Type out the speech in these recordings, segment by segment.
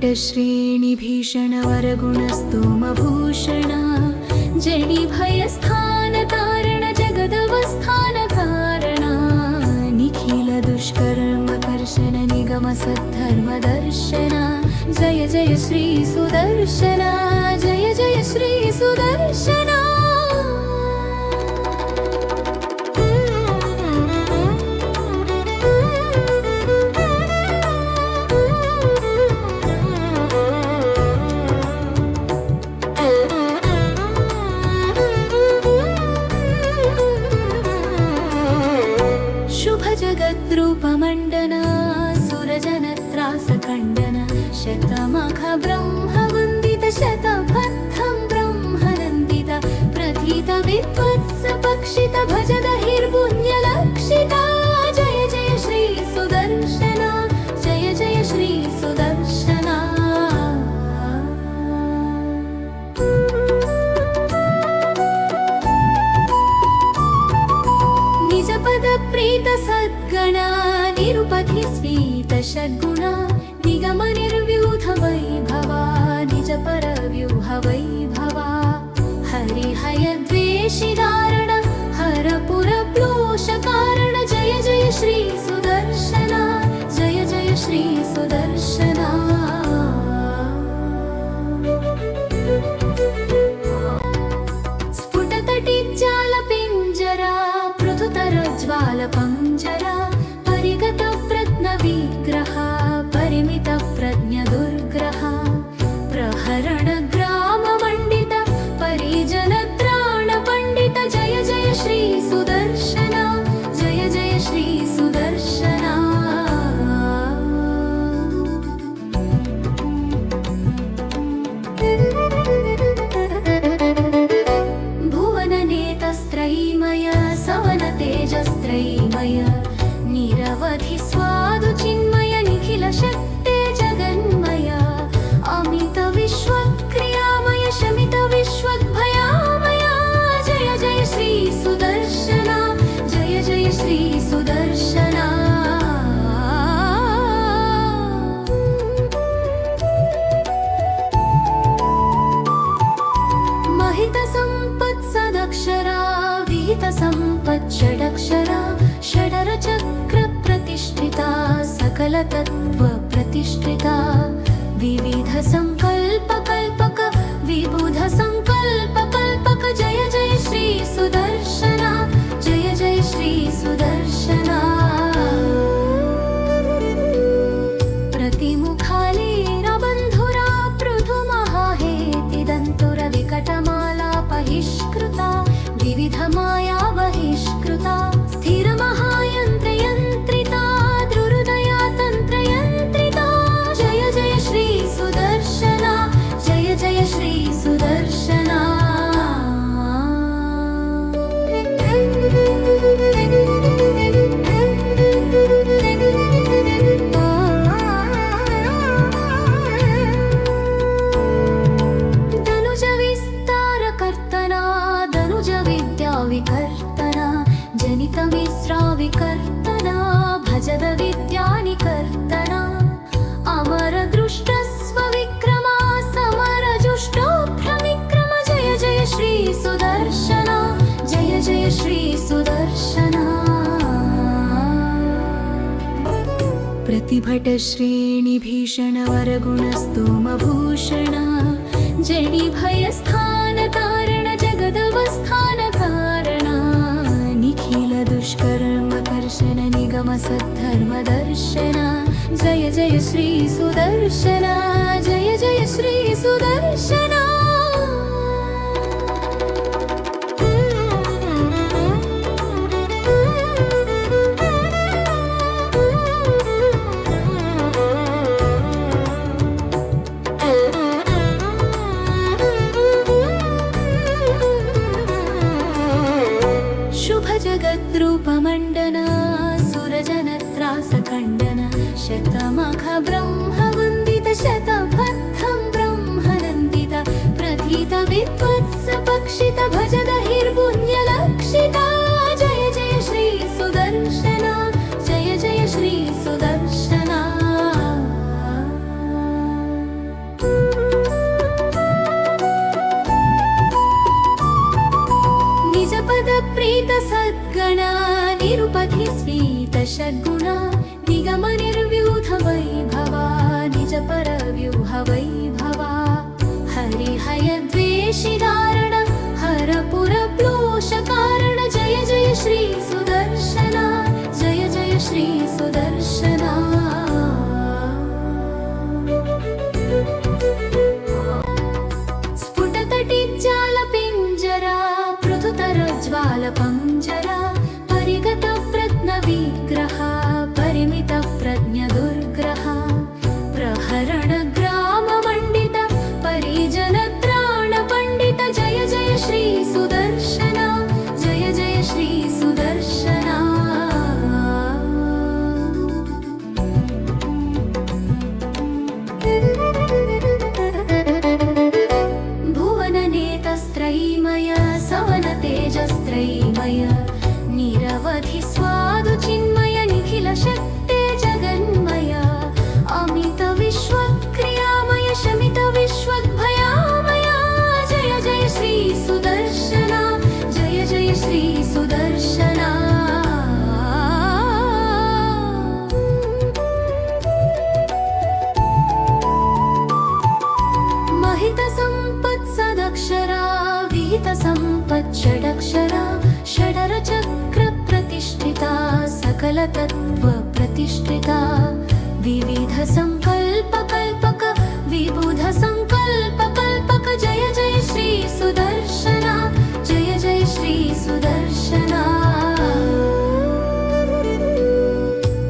प्रतिभटश्रेणिभीषणवरगुणस्तोमभूषण जडिभयस्थानतारण जगदवस्थानकारण निखिलदुष्कर्मकर्षण निगमसद्धर्मदर्शन जय जय श्री सुदर्शन जय जय श्री सुदर्शन। जगद्रूपमण्डन सुरजनत्रासखण्डन शतमख ब्रह्मवन्दित शतपथं ब्रह्मनन्दित प्रथित विद्वत्स पक्षित भजदहिर्पुण्यलक्षिता जय जय श्री सुदर्शन जय जय श्री सुदर्शन। प्रीत सद्गणा निरुपधि स्वीत षड्गुणा निगम निर्व्यूढ वैभवा निज पर व्यूह वैभवा हरिहय द्वेषिदारण हरपुर प्लोष कारण जय जय श्री सुदर्शन जय जय श्री सुदर्शन। ज्वालपञ्जरा परिगत प्रज्ञ विग्रह परिमित प्रज्ञ दुर्ग्रह प्रहरण ग्राम मंडित परिजन त्राण पंडित जय जय श्री सुदर्शन जय जय श्री सुदर्शन। भुवन नेतस्त्रयीमय सवन तेजस्त्रयीमय निरवधि स्वादु चिन्मय निखिल शक्ते जगन्मय अमित विश्वक्रियामय शमित विश्वभयामय जय जय श्री सुदर्शन जय जय श्री सुदर्शन। महित संपत् सदक्षरा विहित संपत् षडक्षरा षडर चक्र प्रतिष्ठिता सकल तत्व प्रतिष्ठिता विविध संकल्प कल्पक विबुध संकल्प कल्पक जय जय श्री सुदर्शन जय जय श्री सुदर्शन। प्रतिमुखालेरा बन्धुरा पृथु महाहेति दन्तुर विकटमाला बहिष्कृता विविध माया बहिष्कृता स्थिर महायंत्र यंत्रिता द्रुहृदया तंत्र यंत्रिता जय जय श्री सुदर्शन जय जय श्री सुदर्शन। धनुज विस्तार कर्तना धनुज विद्या विकर्तना जनित विस्राविकर्तना भजद विद्यानिकर्तना अमर दृष्ट स्वविक्रमा समर जुष्टो भ्रमिक्रम जय जय श्री सुदर्शन जय जय श्री सुदर्शन। प्रतिभट श्रेणिभीषणवरगुणस्तोमभूषण जडिभयस्थानतारण जगदवस्थानकारण दुष्कर्मकर्षण निगमसद्धर्मदर्शन जय जय श्री सुदर्शन जय जय श्री सुदर्शन। जगद्रूपमण्डन सुरजनत्रासखण्डन शतमख ब्रह्मवन्दित शतपथं ब्रह्मनन्दित प्रथित विद्वत्स पक्षित भजदहिर्पुण्यलक्षिता जय जय श्री सुदर्शन जय जय श्री सुदर्शन। षड्गुणा निगम निर्व्यूढ वैभवा निज पर व्यूह वैभवा हरिहय द्वेषि दारण हरपुर प्लोष कारण जय जय श्री सुदर्शना जय जय श्री सुदर्शना स्फुटतटिज्जाल पिञ्जरा पृथुतर ज्वाल पञ्जरा परिगत प्रज्ञ विग्रह परिमित प्रज्ञ दुर्ग्रह प्रहरण ग्राम मंडित परिजन त्राण पंडित जय जय श्री सुदर्शना जय जय श्री सुदर्शना भुवन नेतस्त्रयीमय सवन तेजस्त्रयीमय निरवधि स्वादु चिन्मय निखिल शक्ते जगन्मय अमित विश्वक्रियामय शमित विश्वद्भयामय जय जय श्री सुदर्शना जय जय श्री सुदर्शना महित संपत् सदक्षरा विहित संपत् षडक्षरा षडर चक्र प्रतिष्ठिता सकल तत्व प्रतिष्ठिता विविध संकल्प कल्पक विबुध संकल्प कल्पक जय जय श्री सुदर्शना जय जय श्री सुदर्शना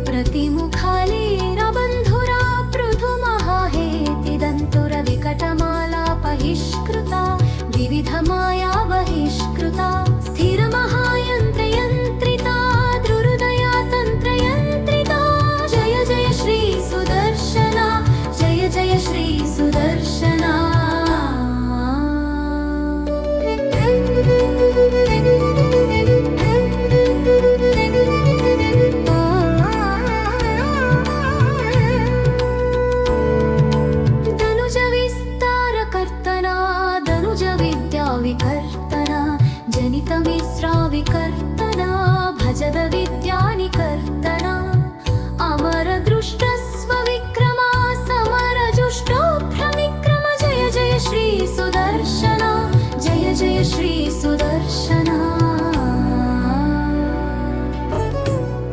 प्रतिमुखालेर बन्धुरा पृथु महाहेति दन्तुर विकटमाला बहिष्कृता विविध माया बहिष्कृता स्थिर महायन्त्रयन्त्रिता दुर्दया तन्त्रयन्त्रिता जय जय श्री सुदर्शना जय जय श्री सुदर्शना धनुज विस्तार कर्तना धनुज विद्या विकर्तना जनित मिश्रा विकर्तना भजद विद्यानि कर्तना अमर दृष्ट स्वविक्रमा समर जुष्टो भ्रमिक्रम जय जय श्री सुदर्शना जय जय श्री सुदर्शना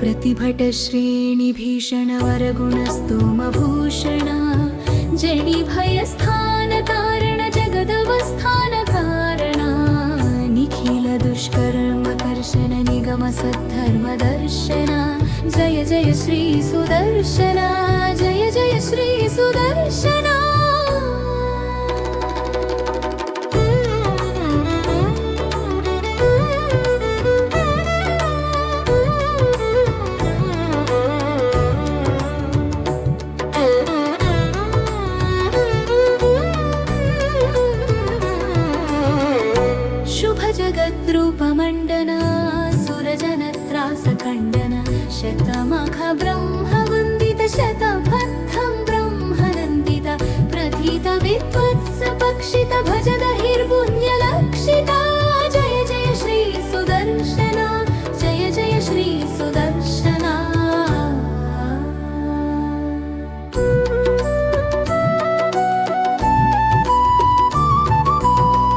प्रतिभट श्रेणी भीषण वरगुण स्तोम भूषण जनि भय स्थान तारण जगदवस्थान कारण निखिल दुष्कर्म कर्षण निगम सद्धर्म दर्शन जय जय श्री सुदर्शना जय जय श्री सुदर्शना शुभ जगद्रूपमण्डन सुरजनत्रासखण्डन शतमख ब्रह्मवन्दित शतबद्धं ब्रह्मनन्दित प्रथित विद्वत्स पक्षित भजद हिर्पुण्यलक्षिता जय जय श्री सुदर्शना जय जय श्री सुदर्शना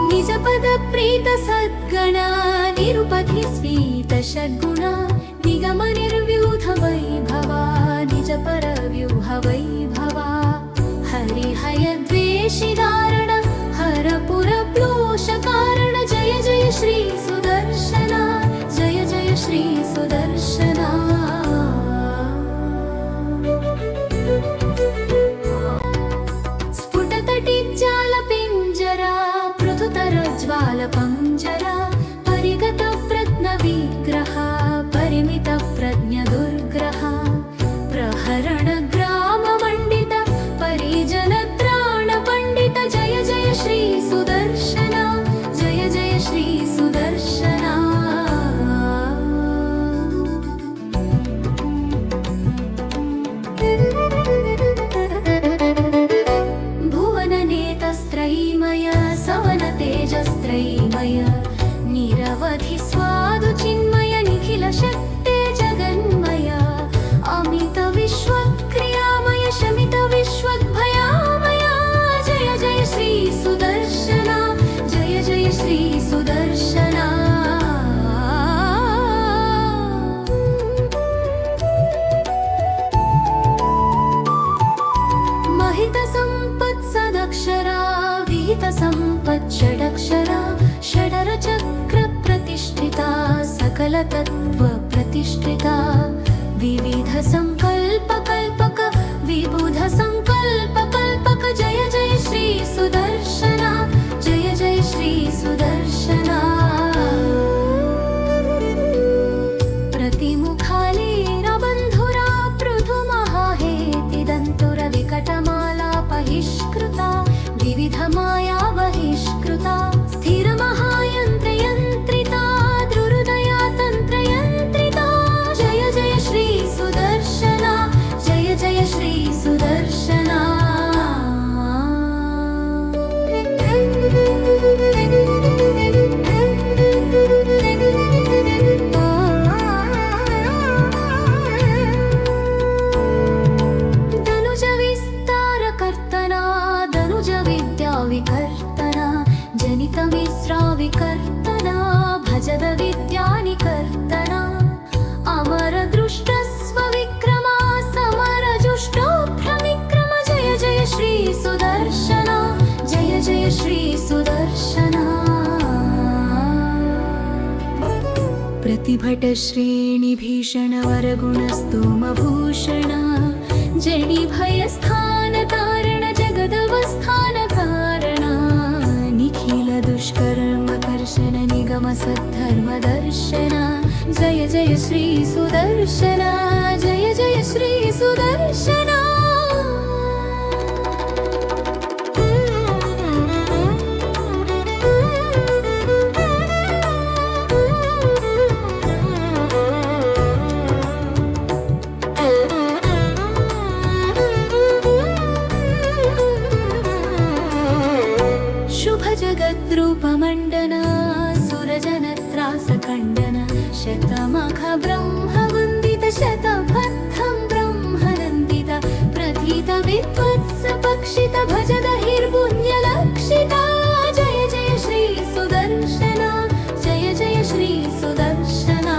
निज पद प्रीत सद्गणा निरुपधि स्वीत षड्गुणा निगम निर्व्यूढ वैभवा निज पर व्यूह वैभवा हरिहय द्वेषि दारण हरपुर प्लोष कारण जय जय श्री सुदर्शना जय जय श्री सुदर्शना स्फुटतटिज्जाल पिञ्जरा पृथुतर ज्वाल पञ्जरा परिगत प्रज्ञ विग्रह परिमित प्रज्ञ दुर्ग्रह प्रहरण ग्राम मंडित परिजन त्राण पंडित जय जय श्री सुदर्शना जय जय श्री सुदर्शना भुवन नेतस्त्रयीमय सवन तेजस्त्रयीमय निरवधि स्वादु चिन्मय निखिल शक्ते जगन्मय अमित विश्वक्रियामय शमित विश्वद्भयामय जय जय श्री सुदर्शना जय जय श्री सुदर्शना महित संपत् सदक्षरा विहित संपत् षडक्षरा षडर चक्र प्रतिष्ठिता सकल तत्व प्रतिष्ठिता विविध संकल्प कल्पक विबुध संकल्प कल्पक जय जय श्री सुदर्शना जय जय श्री सुदर्शना प्रतिमुखालेरा बन्धुरा पृथु महाहेति दन्तुर विकटमाला बहिष्कृता विविध माया बहिष्कृता स्थिर महायन्त्र यन्त्रिता दुर्हृदया तन्त्र यन्त्रिता जय जय श्री सुदर्शना जय जय श्री सुदर्शना धनुज विस्तार कर्तना धनुज विद्या विकर्तना जनित विस्राविकर्तना भजद विद्यानिकर्तना अमर दृष्ट स्वविक्रमा समर जुष्टो भ्रमिक्रम जय जय श्री सुदर्शना जय जय श्री सुदर्शना प्रतिभट श्रेणी भीषण वरगुण स्तोम भूषण जनि भय स्थान तारण जगदवस्थान कारण निखिल दुष्कर्म कर्षण निगम सद्धर्म दर्शन जय जय श्री सुदर्शना जय जय श्री सुदर्शना शुभ जगद्रूपमण्डन सुरजनत्रासखण्डन शतमख ब्रह्मवन्दित शतपथं ब्रह्मनन्दित प्रथित विद्वत्स पक्षित भजद हिर्पुण्यलक्षिता जय जय श्री सुदर्शना जय जय श्री सुदर्शना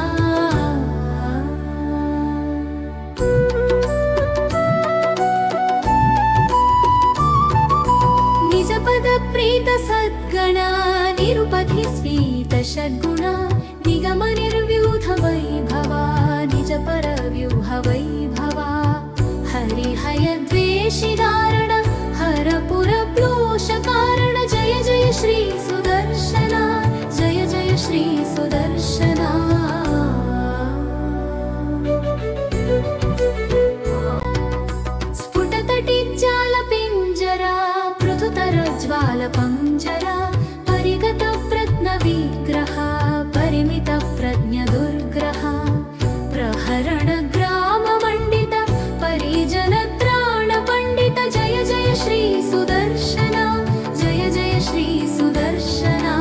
निज पद प्रीत सद्गणा निरुपधि स्वीत षड्गुणा निगम निर्व्यूढ वैभवा निज पर व्यूह वैभवा हरिहय द्वेषि धारण हरपुर प्लोष कारण जय जय श्री सुदर्शना जय जय श्री सुदर्शना स्फुटतटिज्जाल पिञ्जरा पृथुतरज्ज्वाल पञ्जरा परिगत प्रज्ञ विग्रह परिमित प्रज्ञ दुर्ग्रह प्रहरण ग्राम मंडित परिजन त्राण पंडित जय जय श्री सुदर्शना जय जय श्री सुदर्शना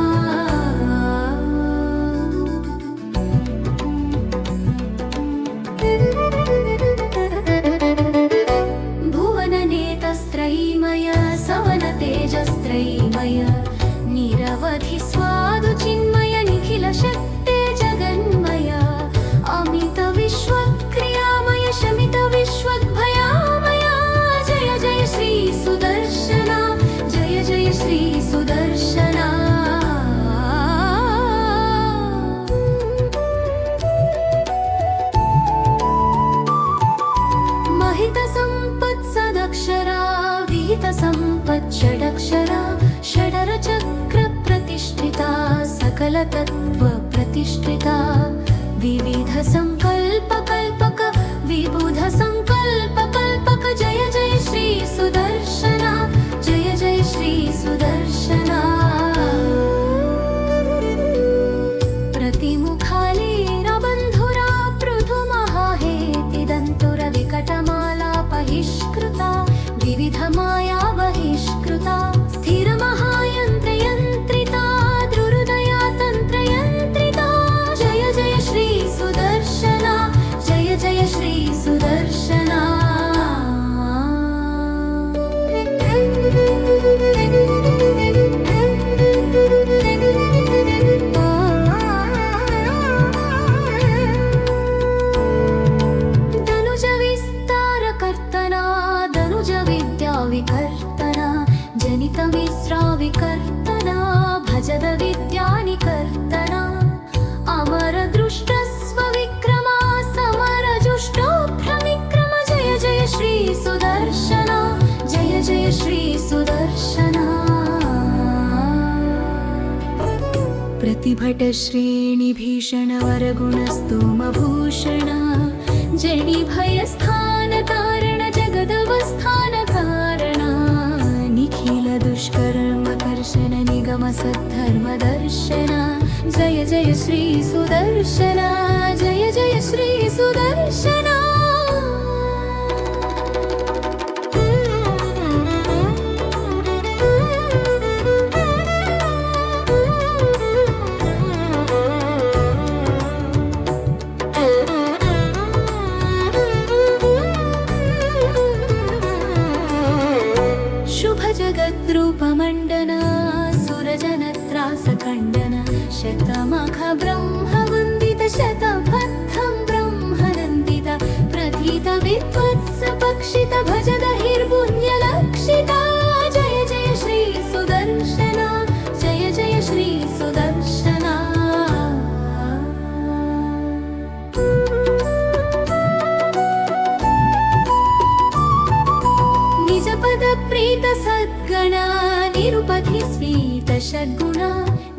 भुवन नेतस्त्रयीमय सवन तेजस्त्रयीमय निरवधि स्वादु चिन्मय निखिल शक्ते जगन्मय अमित विश्वक्रियामय शमित विश्वद्भयामय जय जय श्री सुदर्शना जय जय श्री सुदर्शना महित संपत् सदक्षरा विहित संपत् षडक्षरा षडर चक्र प्रतिष्ठिता सकल तत्व प्रतिष्ठिता विविध संकल्प कल्पक विबुध संकल्प कल्पक जय जय श्री सुदर्शना जय जय श्री सुदर्शना प्रतिमुखालेरा बन्धुरा पृथु महाहेति दन्तुर विकटमाला बहिष्कृता विविध माया बहिष्कृता स्थिर महायन्त्र यन्त्रिता दुर्हृदया तन्त्र यन्त्रिता जय जय श्री सुदर्शना जय जय श्री सुदर्शना प्रतिभटश्रेणिभीषणवरगुणस्तोमभूषण जडिभयस्थानकारण जगदवस्थानकारण निखिलदुष्कर्मकर्षण निगमसद्धर्मदर्शन जय जय श्री सुदर्शन जय जय श्री सुदर्शन जगद्रूपमण्डना सुरजनत्रासखण्डन शतमख ब्रह्मवन्दित शतपथं ब्रह्मनन्दित प्रथित विद्वत्स पक्षित भजदहिर्पुण्यलक्षिता जय जय श्री सुदर्शन जय जय श्री सुदर्शन प्रीत सद्गणा निरुपधि स्वीत षड्गुणा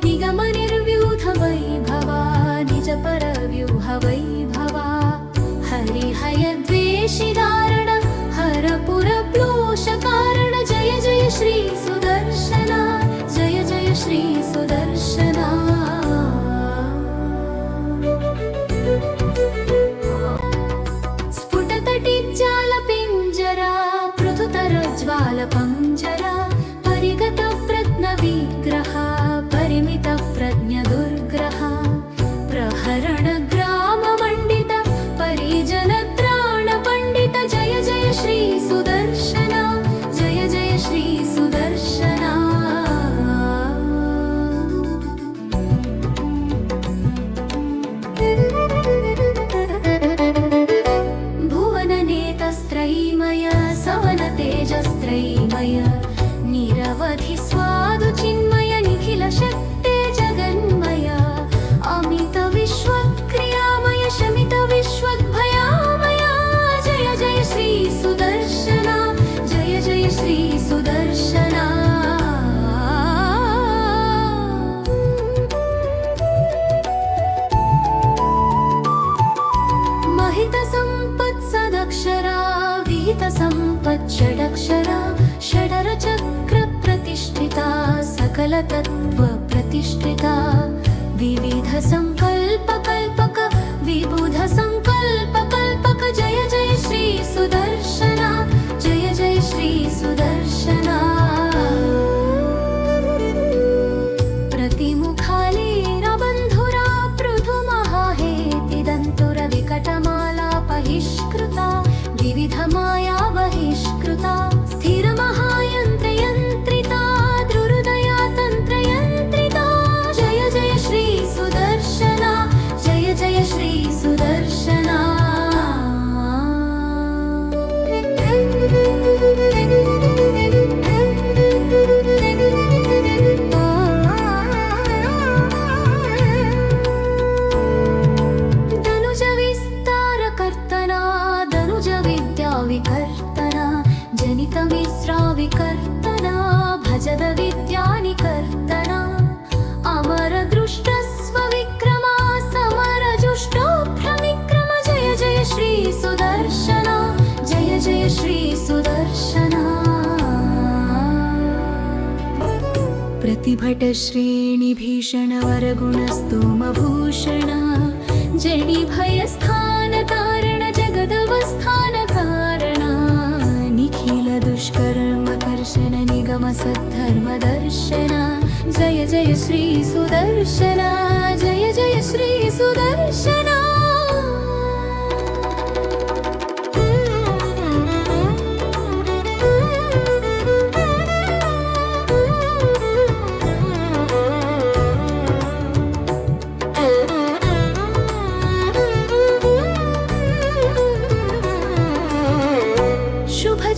निगम निर्व्यूढ वैभवा निज पर व्यूह वैभवा हरिहयद्वेषि दारण हरपुर प्लोष कारण जय जय श्री सुदर्शन जय जय श्री सुदर्शन ज्वालपञ्जरा परिगत प्रत्नविग्रह परिमित प्रज्ञदुर्ग्रह प्रहरण ग्राममण्डित परिजन त्राण पण्डित जय जय श्री सुदर्शन जय जय श्री सुदर्शन भुवननेतस्त्रयीमय सवन तेजस्त्रयीमय निरवधि स्वादु चिन्मय निखिल शक्ते जगन्मय अमित विश्वक्रियामय शमित विश्वद्भयामय जय जय श्री सुदर्शन जय जय श्री सुदर्शन महित संपत् सदक्षरा विहित संपत् षडक्षरा षडर चक्र प्रतिष्ठिता सकल तत्व प्रतिष्ठिता विविध संकल्प कल्पक विबुध संकल्प कल्पक जय जय श्री सुदर्शन जय जय श्री सुदर्शन प्रतिमुखालेन बन्धुरा पृथु महाहेति दन्तुर विकटमाला बहिष्कृता विविध माया बहिष्कृता स्थिर महायन्त्रयन्त्रिता द्रुहृदया तन्त्रयन्त्रिता जय जय श्री सुदर्शन जय जय श्री सुदर्शन धनुज विस्तार कर्तना धनुज विद्या विकर्तना जनित विस्राविकर्तना भजद विद्यानिकर्तना अमर दृष्ट स्वविक्रमा समर जुष्टो भ्रमिक्रम जय जय श्री सुदर्शन जय जय श्री सुदर्शन प्रतिभट श्रेणिभीषणवरगुणस्तोमभूषण जडिभयस्थानकारण जगदवस्थानकारण निखिलदुष्कर्मकर्षण निगमसद्धर्मदर्शन जय जय श्री सुदर्शन जय जय श्री सुदर्शन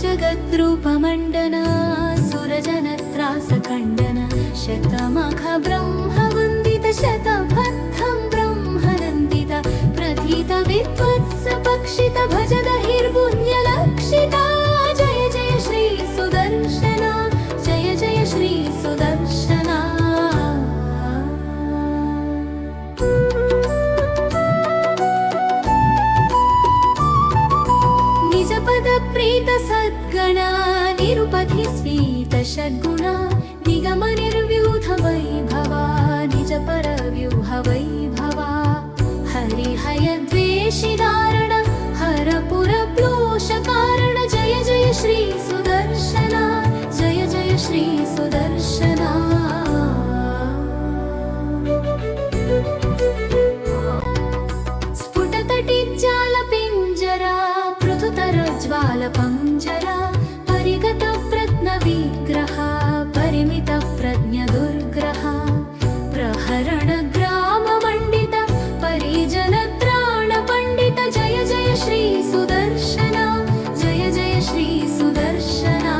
जगद्रूपमण्डना सुरजनत्रासखण्डन शतमख ब्रह्मवन्दित शतपथं ब्रह्मनन्दित प्रथित विद्वत्स पक्षित भजदहिर्पुण्यलक्षिता जय जय श्री सुदर्शन जय जय श्री सुदर्शन षड्गुणा निगम निर्व्यूढ वैभवा निज परव्यूह वैभवा हरिहयद्वेषि दारण हरपुरप्लोष कारण जय जय श्री सुदर्शना जय जय श्री सुदर्शना स्फुटतटिज्जालपिञ्जरा पृथुतरज्ज्वालपञ्जरा परिगत प्रत्नविग्रह परिमित प्रज्ञदुर्ग्रह प्रहरण ग्राममण्डित परिजन त्राण पण्डित जय जय श्री सुदर्शना जय जय श्री सुदर्शना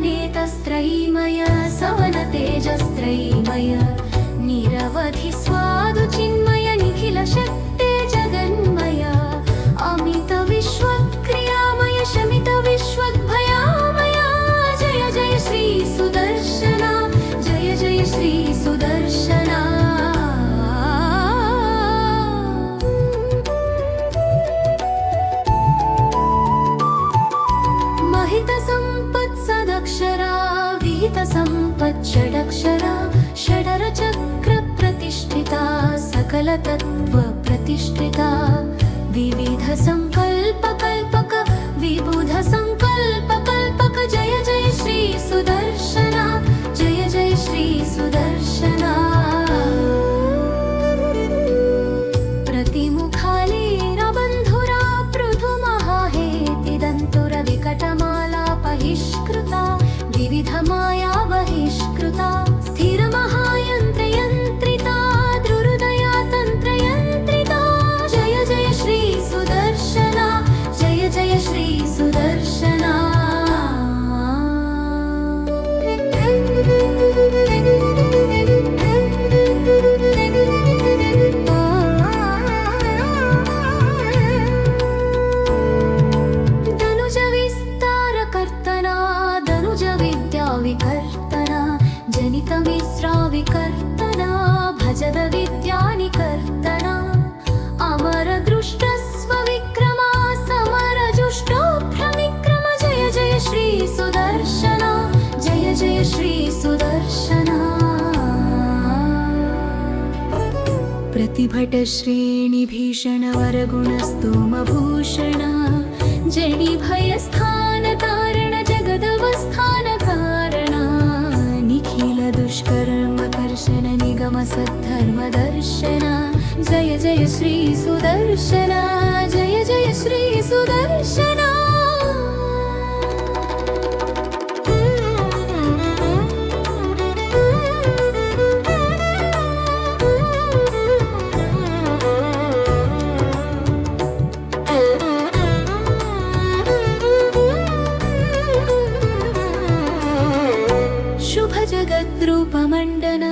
भुवननेतस्त्रयीमय सवनतेजस्त्रयीमय निरवधि स्वादु चिन्मय निखिल शक्ते जगन्मय अमित विश्वक्रियामय शमित विश्वद्भयामय जय जय श्री सुदर्शना जय जय श्री सुदर्शना महित संपत् सदक्षरा विहित संपत् षडक्षरा षडर चक्र प्रतिष्ठिता सकल तत्व प्रतिष्ठिता विविध संकल्प कल्पक विबुध संकल्प कल्पक जय जय श्री सुदर्शना जय जय श्री सुदर्शना प्रतिमुखालेन बन्धुरा पृथुमहाहेति दन्तुर विकटमाला बहिष्कृता विविध माया बहिष्कृता स्थिरमहायन्त्रयन्त्रिता द्रुहृदया तन्त्रयन्त्रिता जय जय श्री सुदर्शना जय जय श्री सुदर्शना धनुज विस्तारकर्तना धनुज विद्या विकर्तना जनित विस्राविकर्तना भजद विद्यानिकर्तना अमर दृष्ट स्वविक्रमा समर जुष्टो भ्रमिक्रम जय जय श्री सुदर्शना जय जय श्री सुदर्शना प्रतिभट श्रेणी भीषण वरगुण स्तोम भूषण जडि भय स्थान तारण जगदवस्थान कारण निखिल दुष्कर्म कर्षण निगम सद्धर्म दर्शन जय जय श्री सुदर्शना जय जय श्री सुदर्शना शुभ जगद्रूपमण्डन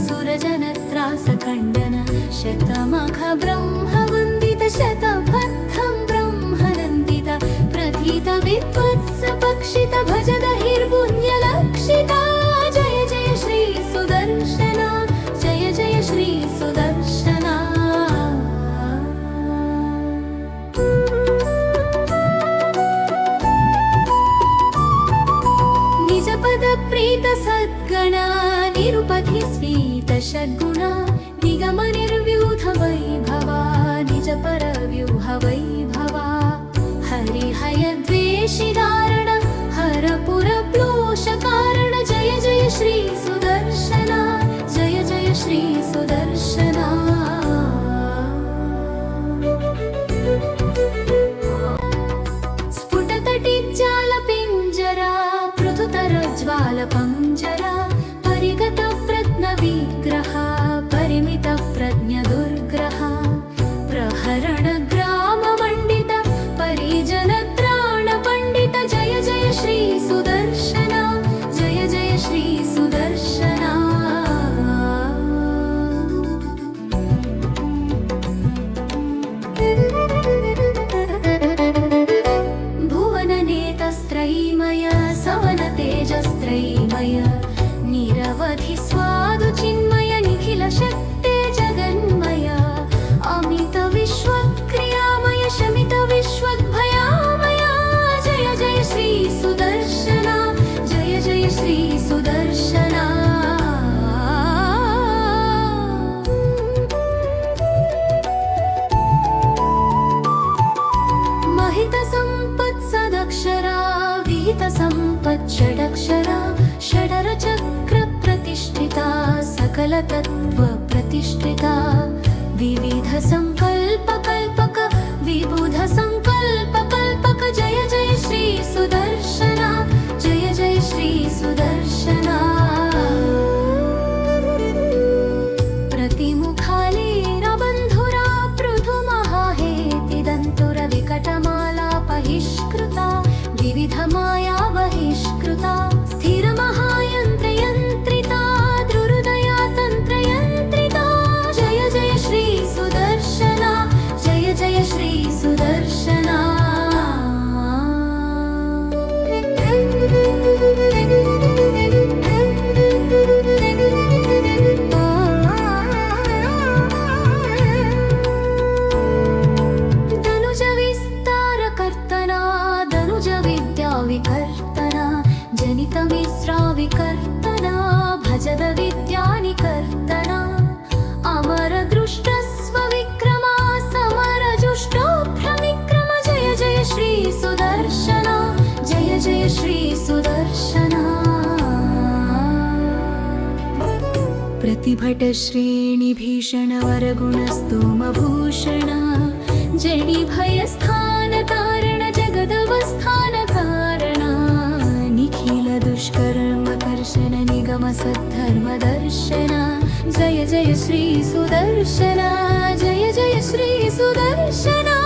सुरजनत्रासखण्डन शतमख ब्रह्मवन्दित शतपथं ब्रह्मनन्दित प्रथित विद्वत्स पक्षित भजद हिर्पुण्यलक्षिता जय जय श्री सुदर्शना जय जय श्री सुदर्शना निज पद प्रीत सद्गणा निरुपधि स्वीत षड्गुणा निगम निर्व्यूढ वैभवा निज परव्यूह वैभवा हरिहयद्वेषि दारण हरपुरप्लोष कारण जय जय श्री सुदर्शना जय जय श्री सुदर्शना स्फुटतटिज्जालपिञ्जरा पृथुतरज्ज्वालपञ्जरा परिगत प्रत्नविग्रह परिमित प्रज्ञदुर्ग्रह प्रहरण षडक्षरा षडरचक्रप्रतिष्ठिता सकलतत्त्वप्रतिष्ठिता विविधसङ्कल्पकल्पक विबुधसङ्कल्पकल्पक जय जय श्री सुदर्शना जय जय श्री सुदर्शना प्रतिमुखालीरबन्धुरा पृथुमहाहेतिदन्तुरविकटमाला बहिष्कृता विविधमाया बहिष्कृता स्थिरमहायन्त्रयन्त्रिता दुर्हृदया तन्त्रयन्त्रिता जय जय श्री सुदर्शना जय जय श्री सुदर्शना धनुज विस्तारकर्तना धनुज विद्याविकर्तना जनितमिस्राविकर्तना भजद विद्यानिकर्तना अमरदृष्टस्वविक्रमा समरजुष्टोभ्रविक्रम जय जय श्री सुदर्शना जय जय श्री सुदर्शना प्रतिभट श्रेणी भीषण वरगुणस्तोमभूषण जडि भयस्थान तारण जगदवस्थान कारण निखिल दुष्कर्म कर्षण निगम सद्धर्म दर्शन जय जय श्री सुदर्शना जय जय श्री सुदर्शना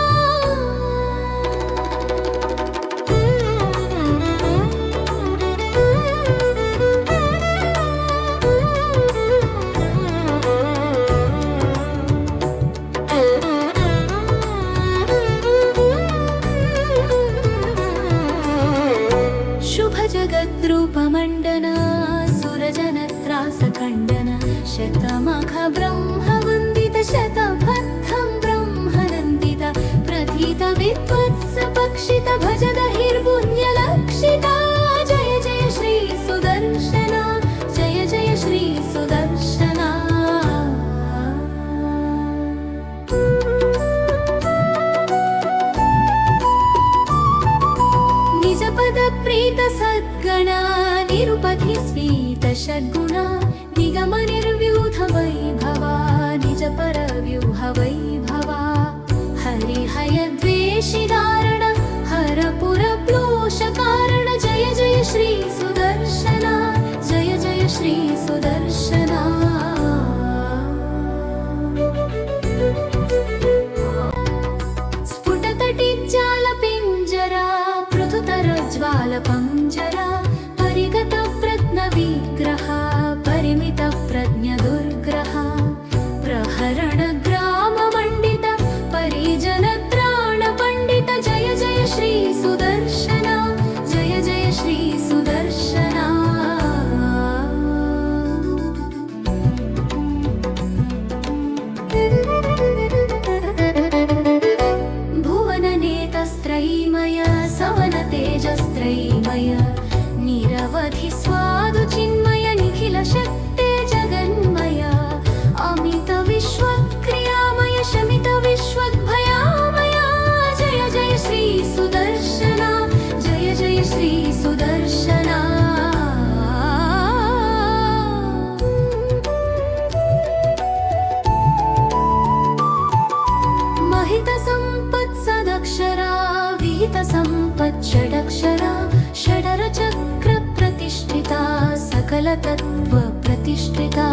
शुभ जगद्रूपमण्डन सुरजनत्रासखण्डन शतमख ब्रह्मवन्दित शतपथं ब्रह्मनन्दित प्रथित विद्वत्स पक्षित भजद हिर्पुण्यलक्षिता जय जय श्री सुदर्शना जय जय श्री सुदर्शना निजपद प्रीत सद्गणा निरुपधि स्वीत षड्गुणा निगम निर्व्यूढ वैभवा निजपर व्यूह वैभवा हरिहय द्वेषि दारण हरपुर प्लोष कारण जय जय श्री सुदर्शना जय जय श्री सुदर्शना स्फुटतटिज्जालपिञ्जरा पृथुतरज्ज्वालपञ्जरा परिगत प्रज्ञविग्रह परिमित प्रज्ञदुर्ग्रह प्रहरण ग्राममण्डित परिजन त्राण पण्डित जय जय श्री सुदर्शना जय जय श्री सुदर्शना भुवननेतस्त्रयीमय सवनतेजस्त्रयीमय निरवधि स्वादु चिन्मय निखिल शक्ते जगन्मय अमित विश्वक्रियामय शमित विश्वद्भयामय जय जय श्री सुदर्शना जय जय श्री सुदर्शना महित संपत् सदक्षरा विहित संपत् षडक्षरा षडरचक्रप्रतिष्ठिता सकलतत्त्वप्रतिष्ठिता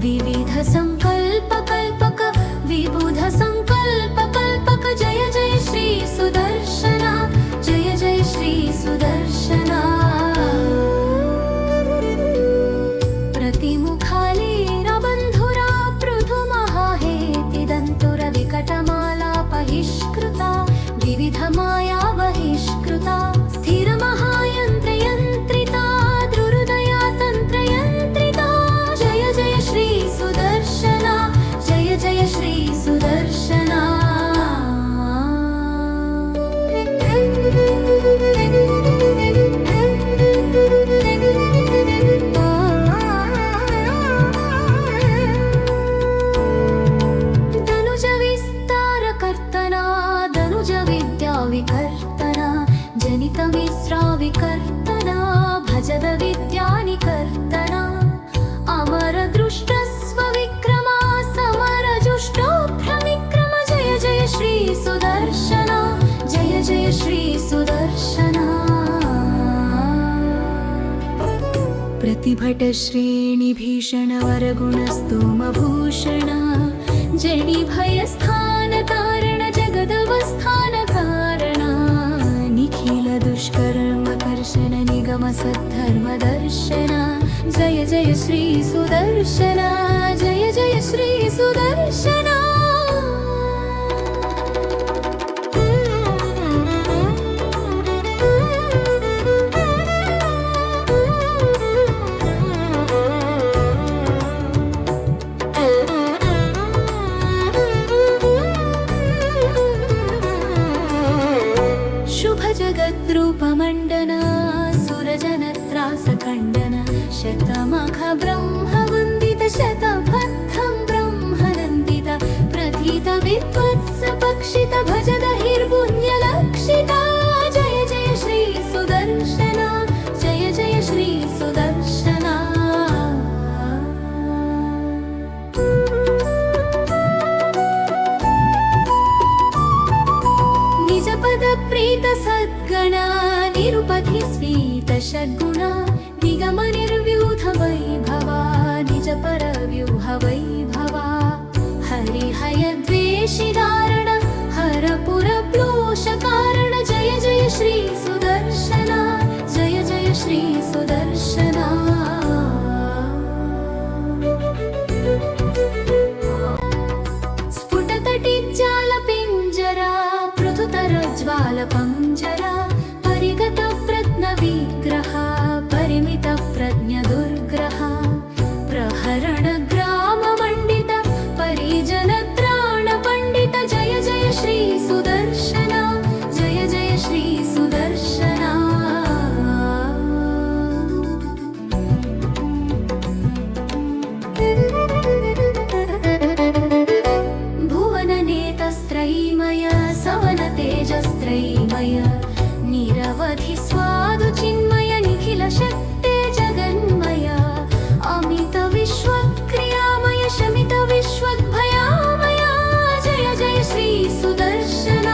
विविधसङ्कल्पकल्पक विबुधसङ्कल्पकल्पक जय जय श्री सुदर्शना जय जय श्री सुदर्शना प्रतिमुखालीरबन्धुरा पृथुमहाहेतिदन्तुरविकटमाला बहिष्कृता विविधमाया बहिष्कृता स्थिरमहायन्त्रयन्त्रिता दुर्हृदया तन्त्रयन्त्रिता जय जय श्री सुदर्शना जय जय श्री सुदर्शना धनुज विस्तारकर्तना धनुज विद्यावि प्रतिभटश्रेणिभीषणवरगुणस्तोमभूषण जडिभयस्थानतारण जगदवस्थानकारण निखिलदुष्कर्मकर्षण निगमसद्धर्मदर्शन जय जय श्री सुदर्शन जय जय श्री सुदर्शन जगद्रूपमण्डन सुरजनत्रासखण्डन शतमख ब्रह्मवन्दित शतपथं ब्रह्मनन्दित प्रथित विद्वत्स पक्षित भजदहिर्पुण्यलक्षिता जय जय श्री सुदर्शन जय जय श्री सुदर्शन प्रीत सद्गणा निरुपधि स्वीत षड्गुणा निगम निर्व्यूढ वैभवा निज पर व्यूह वैभवा हरिहय द्वेषिदारण हरपुर प्लोष कारण जय जय श्री सुदर्शन जय जय श्री सुदर्शन ज्वालपञ्जरा परिगत प्रज्ञविग्रह परिमित प्रज्ञदुर्ग्रह प्रहरण ग्राम मण्डित परिजन त्राण पण्डित जय जय श्री सुदर्शन जय जय श्री सुदर्शन भुवननेतस्त्रयीमय सवन तेजस्त्रयीमय निरवधि स्वादु चिन्मय निखिल शक्ते जगन्मय अमित विश्वक्रियामय शमित विश्वभयामय जय जय श्री सुदर्शन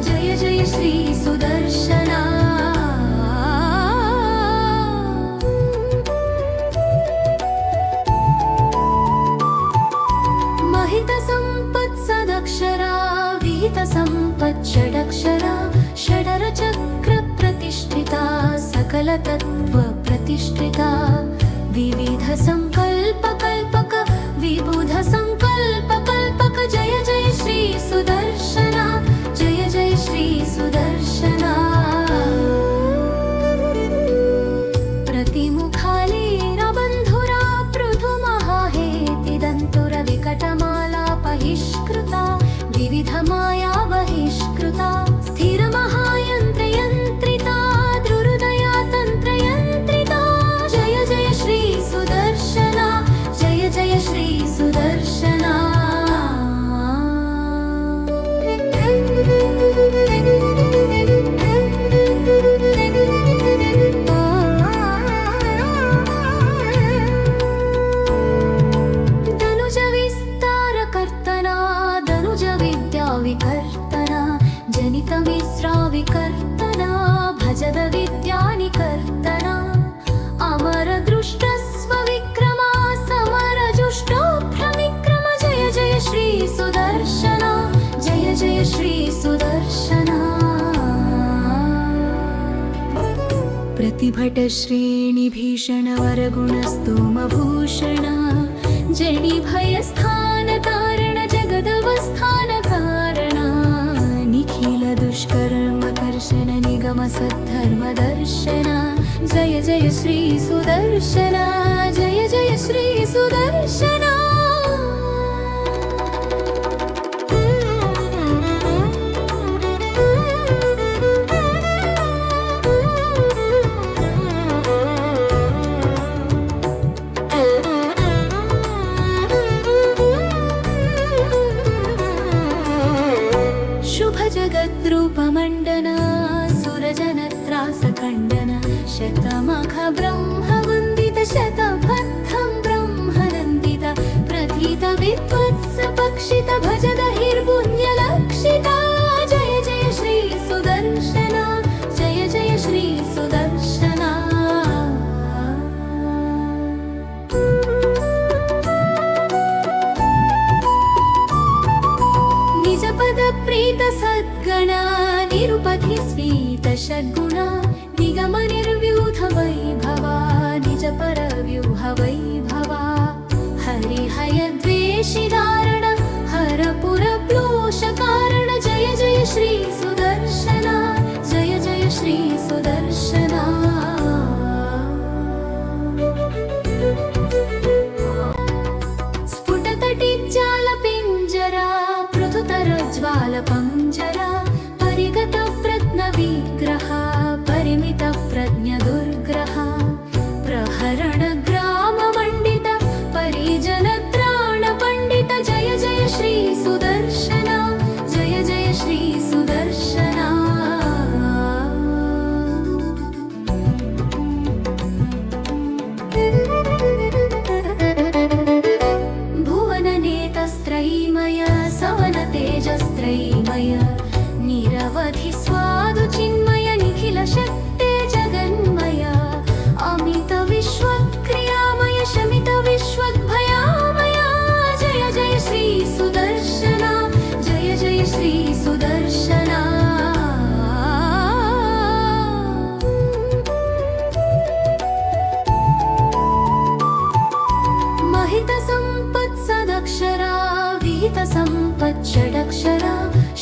जय जय श्री सुदर्शन महित संपत् सदक्षरा विहित संपत् षडक्षरा षडर चक्र प्रतिष्ठिता सकल तत्व प्रतिष्ठिता विविध संकल्प कल्पक विबुध संकल्प कल्पक जय जय श्री सुदर्शन जय जय श्री सुदर्शन प्रतिमुखालेरा बन्धुरा पृथु महाहेति दन्तुर विकटमाला बहिष्कृता विविध माया बहिष्कृता स्थिर महायन्त्रयन्त्रिता दुर्हृदया तन्त्रयन्त्रिता जय जय श्री सुदर्शन जय जय श्री सुदर्शन धनुज विस्तार कर्तना धनुज विद्या विकर्तना जनित विस्राविकर्तना भजद विद्यानिकर्तना अमर दृष्ट स्वविक्रमा समर जुष्टो भ्रमिक्रम जय जय श्री सुदर्शन जय जय श्री सुदर्शन प्रतिभट श्रेणिभीषणवरगुणस्तोमभूषण जडिभयस्थानतारण जगदवस्थानकारण निखिलदुष्कर्मकर्षण निगमसद्धर्मदर्शन जय जय श्री सुदर्शन जय जय श्री सुदर्शन जगद्रूपमण्डन सुरजनत्रासखण्डन शतमख ब्रह्मवन्दित शतपथं ब्रह्मनन्दित प्रथित विद्वत्स पक्षित भजदहिर्पुण्यलक्षिता जय जय श्री सुदर्शन जय जय श्री सुदर्शन षड्गुणा निगमनिर्व्यूढ वैभवा निजपरव्यूह वैभवा हरिहयद्वेषिदारण हरपुरप्लोषकारण जय जय श्री सुदर्शना जय जय श्री सुदर्शना स्फुटतटिज्जालपिञ्जरा पृथुतरज्ज्वालपञ्जरा परिगतप्रत्नविग्रह परिमितप्रज्ञदुर्ग्रह प्रहरणग्राममण्डित परिजनत्राणपण्डित जय जय श्री सुदर्शना जय जय श्री सुदर्शना भुवननेतस्त्रयीमय सवनतेजस्त्रयीमय निरवधि स्वादु चिन्मय निखिल शक्ते जगन्मय अमित विश्वक्रियामय शमित विश्वद्भयामय जय जय श्री सुदर्शना जय जय श्री सुदर्शना महित संपत् सदक्षरा विहित संपत् षडक्षरा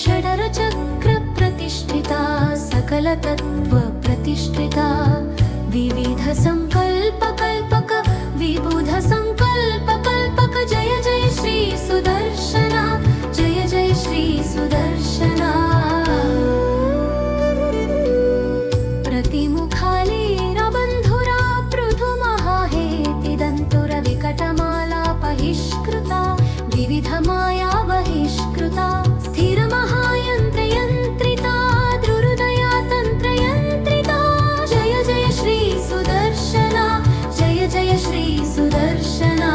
षडर चक्र प्रतिष्ठिता सकल तत्व प्रतिष्ठिता विविध संकल्प कल्पक विबुध संकल्प कल्पक जय जय श्री सुदर्शना जय जय श्री सुदर्शना प्रतिमुखालेरा बन्धुरा पृथुमहाहेतिदन्तुर विकटमाला बहिष्कृता विविध माया बहिष्कृता स्थिरमहायन्त्रयन्त्रिता दुर्हृदया तन्त्रयन्त्रिता जय जय श्री सुदर्शना जय जय श्री सुदर्शना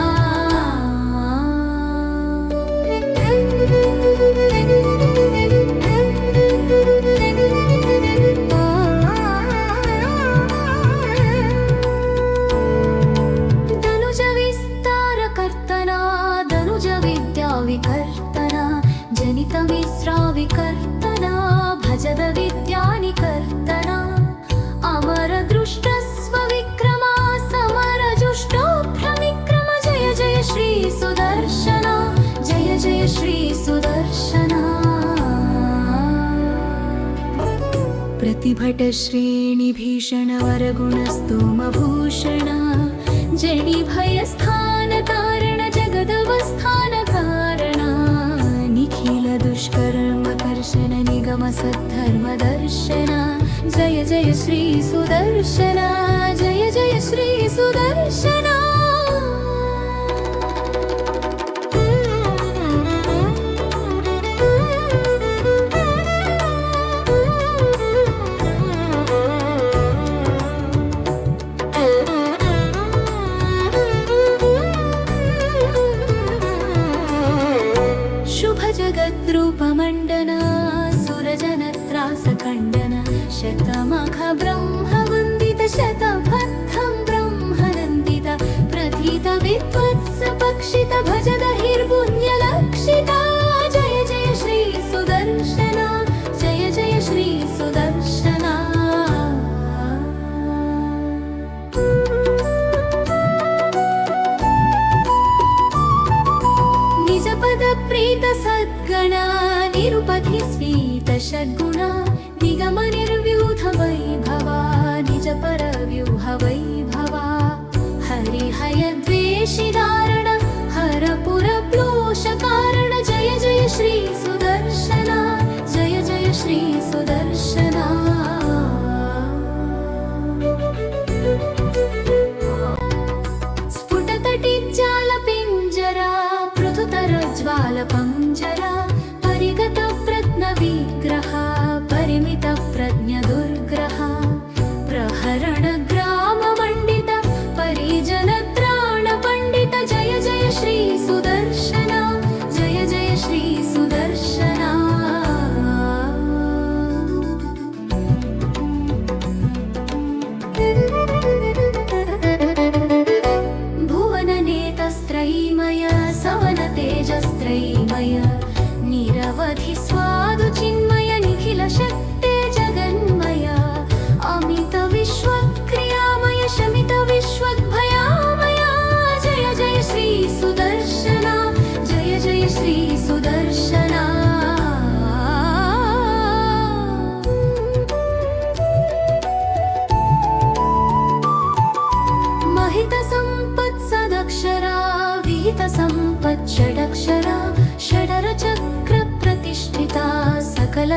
धनुज विस्तारकर्तना धनुज विद्या विकर्तना जनित विस्राविकर्तना भजद विद्यानिकर्तना अमर दृष्टस्व विक्रमा समर जुष्टो भ्रमिक्रम जय जय श्री सुदर्शना जय जय श्री सुदर्शना प्रतिभट श्रेणी भीषण वरगुणस्तोम भूषण जनि भयस्थान तारण जगदवस्थान कारण निखिल दुष्कर्म कर्षण निगम सद्धर्म दर्शन जय जय श्री सुदर्शना जय जय श्री सुदर्शना शुभ जगद्रूपमण्डना सुरजनत्रासखण्डन शतमख ब्रह्मवन्दित शतपथं ब्रह्मनन्दित प्रथित विद्वत्स पक्षित भजद हिर्पुण्यलक्षिता जय जय श्री सुदर्शना जय जय श्री सुदर्शना निजपद प्रीत सद्गणा निरुपधि स्वीत षड्गुणा निगम निर्व्यूढ वैभवा निजपरव्यूह वैभवा हरिहयद्वेषिदारण हरपुरप्लोषकारण जय जय श्री सुदर्शना जय जय श्री सुदर्शना स्फुटतटिज्जालपिञ्जरा पृथुतरज्ज्वालपञ्जरा परिगतप्रत्नविग्रह परिमितप्रज्ञदुर्ग्रह प्रहरणग्राममण्डित परिजनत्राणपण्डित जय जय श्री सुदर्शना जय जय श्री सुदर्शना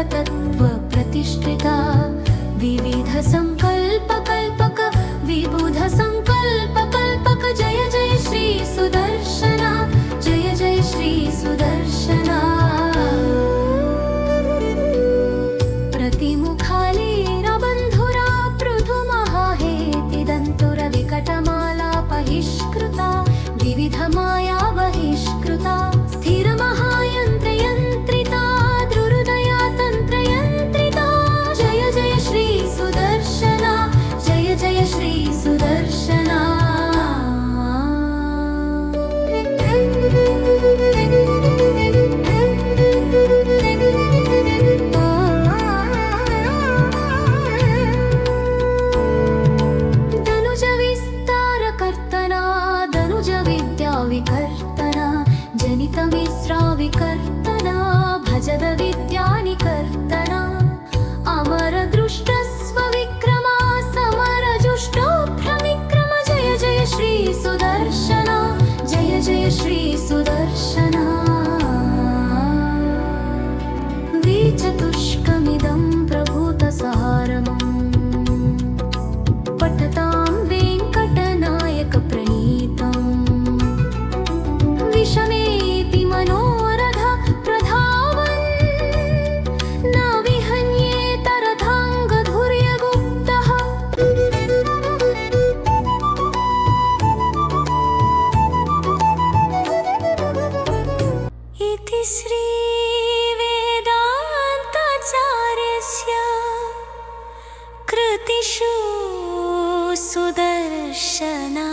मूलतत्त्वप्रतिष्ठिता विविध संकल्पकल्पक विबुध संकल्पकल्पक जय जय श्री सुदर्शना जय जय श्री सुदर्शना प्रतिमुखालीरबन्धुरा पृथुमहाहेतिदन्तुर विकटमाला बहिष्कृता विविधमाया बहिष्कृता स्थिरमहायन्त्रयन्त्रिता दुर्हृदया तन्त्रयन्त्रिता जय जय श्री सुदर्शना जय जय श्री सुदर्शना धनुज विस्तारकर्तना धनुज विद्या विकर्तना जनित विस्राविकर्तना भजद विद्यानिकर्तना अमर दृष्टस्व विक्रमा समर जुष्टो भ्रमिक्रम जय जय श्री सुदर्शना जय जय श्री सुदर्शना विचतुष्कमिदं प्रभूतसहारमम् पठतां वेङ्कटनायकप्रणीतम् विषमेऽपि मनोरथ प्रधावन् न विहन्येत रथाङ्गधुर्यगुप्तः इति श्रीवेदान्ताचार्यस्य कृतिषु सुदर्शनाष्टकम्।